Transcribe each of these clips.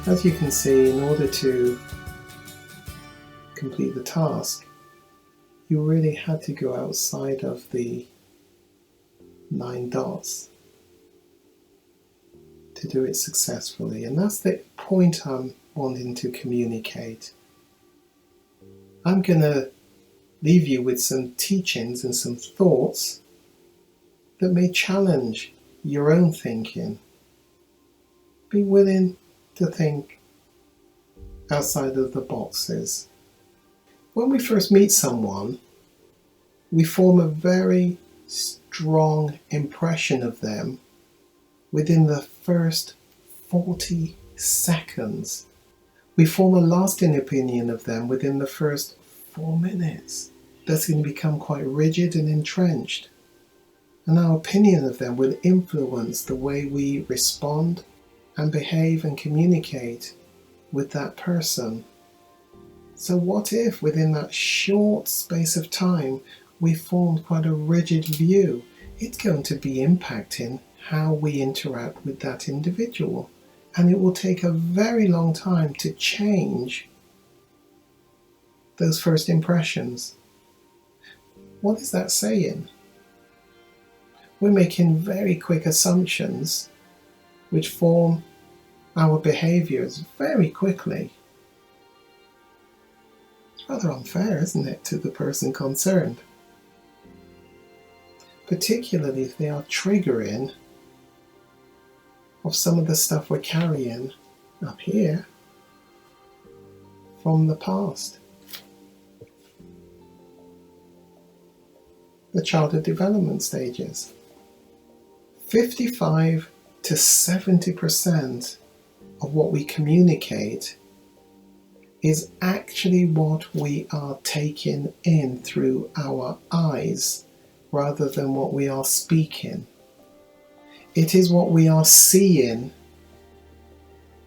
As you can see, in order to complete the task, you really had to go outside of the 9 dots to do it successfully. And that's the point I'm wanting to communicate. I'm going to leave you with some teachings and some thoughts that may challenge your own thinking. Be willing to think outside of the boxes. When we first meet someone, we form a very strong impression of them within the first 40 seconds. We form a lasting opinion of them within the first 4 minutes. That's going to become quite rigid and entrenched. And our opinion of them will influence the way we respond and behave and communicate with that person. So what if within that short space of time we formed quite a rigid view? It's going to be impacting how we interact with that individual. And it will take a very long time to change those first impressions. What is that saying? We're making very quick assumptions which form our behaviours very quickly. It's rather unfair, isn't it, to the person concerned? Particularly if they are triggering of some of the stuff we're carrying up here from the past. The childhood development stages. 55 to 70% of what we communicate is actually what we are taking in through our eyes rather than what we are speaking. It is what we are seeing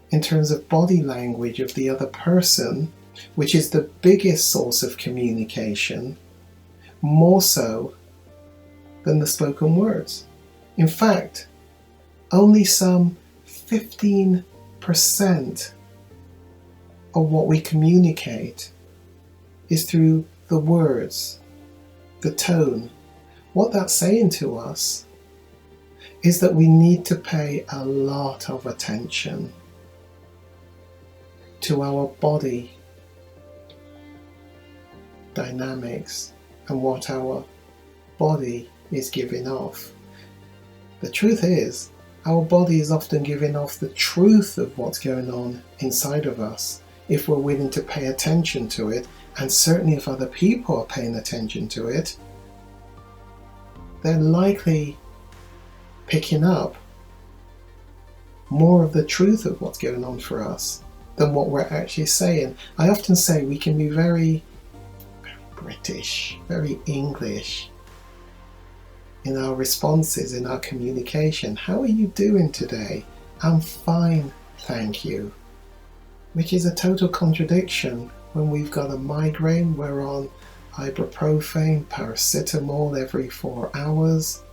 in terms of body language of the other person, which is the biggest source of communication, more so than the spoken words. In fact, only some 15% of what we communicate is through the words, the tone. What that's saying to us is that we need to pay a lot of attention to our body dynamics and what our body is giving off. The truth is, our body is often giving off the truth of what's going on inside of us if we're willing to pay attention to it, and certainly if other people are paying attention to it, they're likely picking up more of the truth of what's going on for us than what we're actually saying. I often say we can be very British, very English in our responses, in our communication. How are you doing today? I'm fine, thank you. Which is a total contradiction when we've got a migraine, we're on ibuprofen, paracetamol every 4 hours,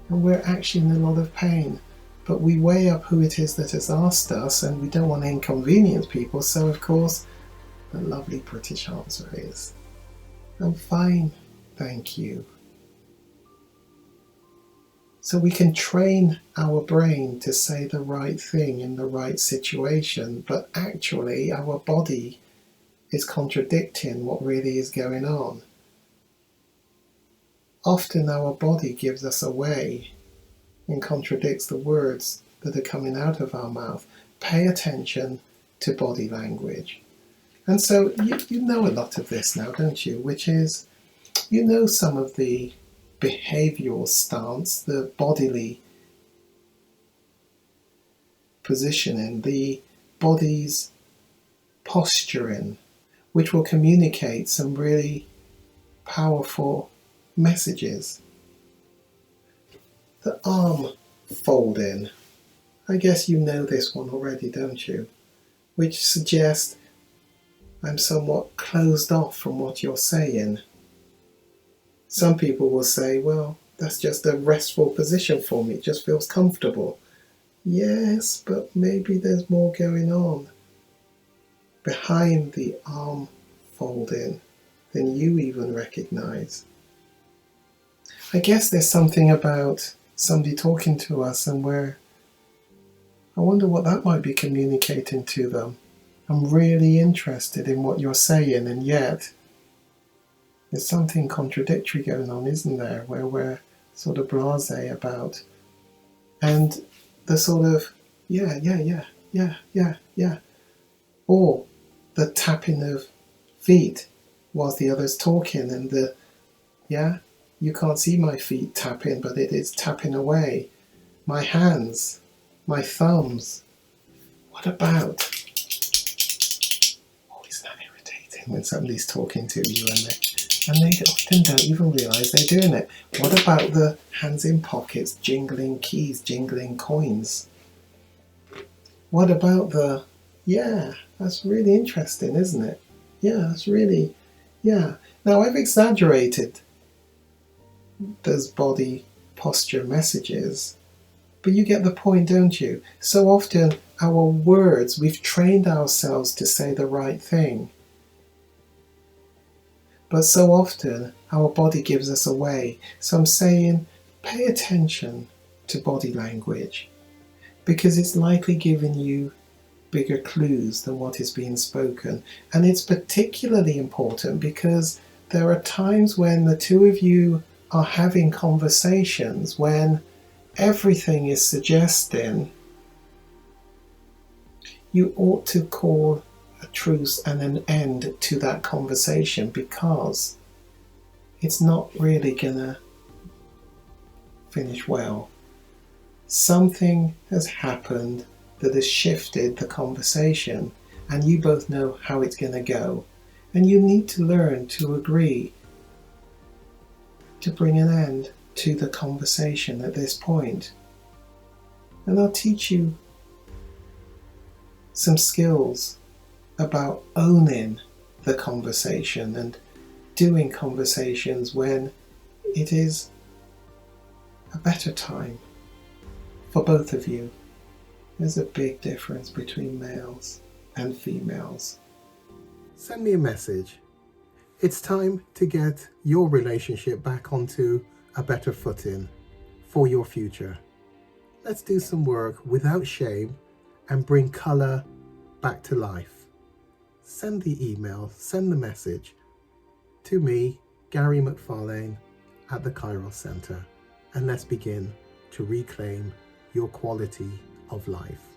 and we're actually in a lot of pain. But we weigh up who it is that has asked us, and we don't want to inconvenience people, so of course the lovely British answer is, I'm fine, thank you. So we can train our brain to say the right thing in the right situation, but actually our body is contradicting what really is going on. Often our body gives us away and contradicts the words that are coming out of our mouth. Pay attention to body language. And so you know a lot of this now, don't you? Which is, you know some of the behavioral stance, the bodily positioning, the body's posturing, which will communicate some really powerful messages. The arm folding, I guess you know this one already, don't you? Which suggests I'm somewhat closed off from what you're saying. Some people will say, well, that's just a restful position for me, it just feels comfortable. Yes, but maybe there's more going on behind the arm folding than you even recognize. I guess there's something about somebody talking to us and I wonder what that might be communicating to them. I'm really interested in what you're saying, and yet there's something contradictory going on, isn't there, where we're sort of blasé about. And the sort of, yeah, or the tapping of feet whilst the other's talking, and the, yeah, you can't see my feet tapping, but it is tapping away. My hands, my thumbs. What about, oh, isn't that irritating when somebody's talking to you and they often don't even realise they're doing it. What about the hands in pockets, jingling keys, jingling coins? What about the, yeah, that's really interesting, isn't it? Yeah, that's really, yeah. Now, I've exaggerated those body posture messages, but you get the point, don't you? So often our words, we've trained ourselves to say the right thing. But so often our body gives us away. So I'm saying, pay attention to body language, because it's likely giving you bigger clues than what is being spoken. And it's particularly important because there are times when the two of you are having conversations when everything is suggesting you ought to call a truce and an end to that conversation, because it's not really gonna finish well. Something has happened that has shifted the conversation, and you both know how it's gonna go, and you need to learn to agree to bring an end to the conversation at this point. And I'll teach you some skills about owning the conversation and doing conversations when it is a better time for both of you. There's a big difference between males and females. Send me a message. It's time to get your relationship back onto a better footing for your future. Let's do some work without shame and bring colour back to life. Send the email, send the message to me, Gary McFarlane, at the Kairos Centre, and let's begin to reclaim your quality of life.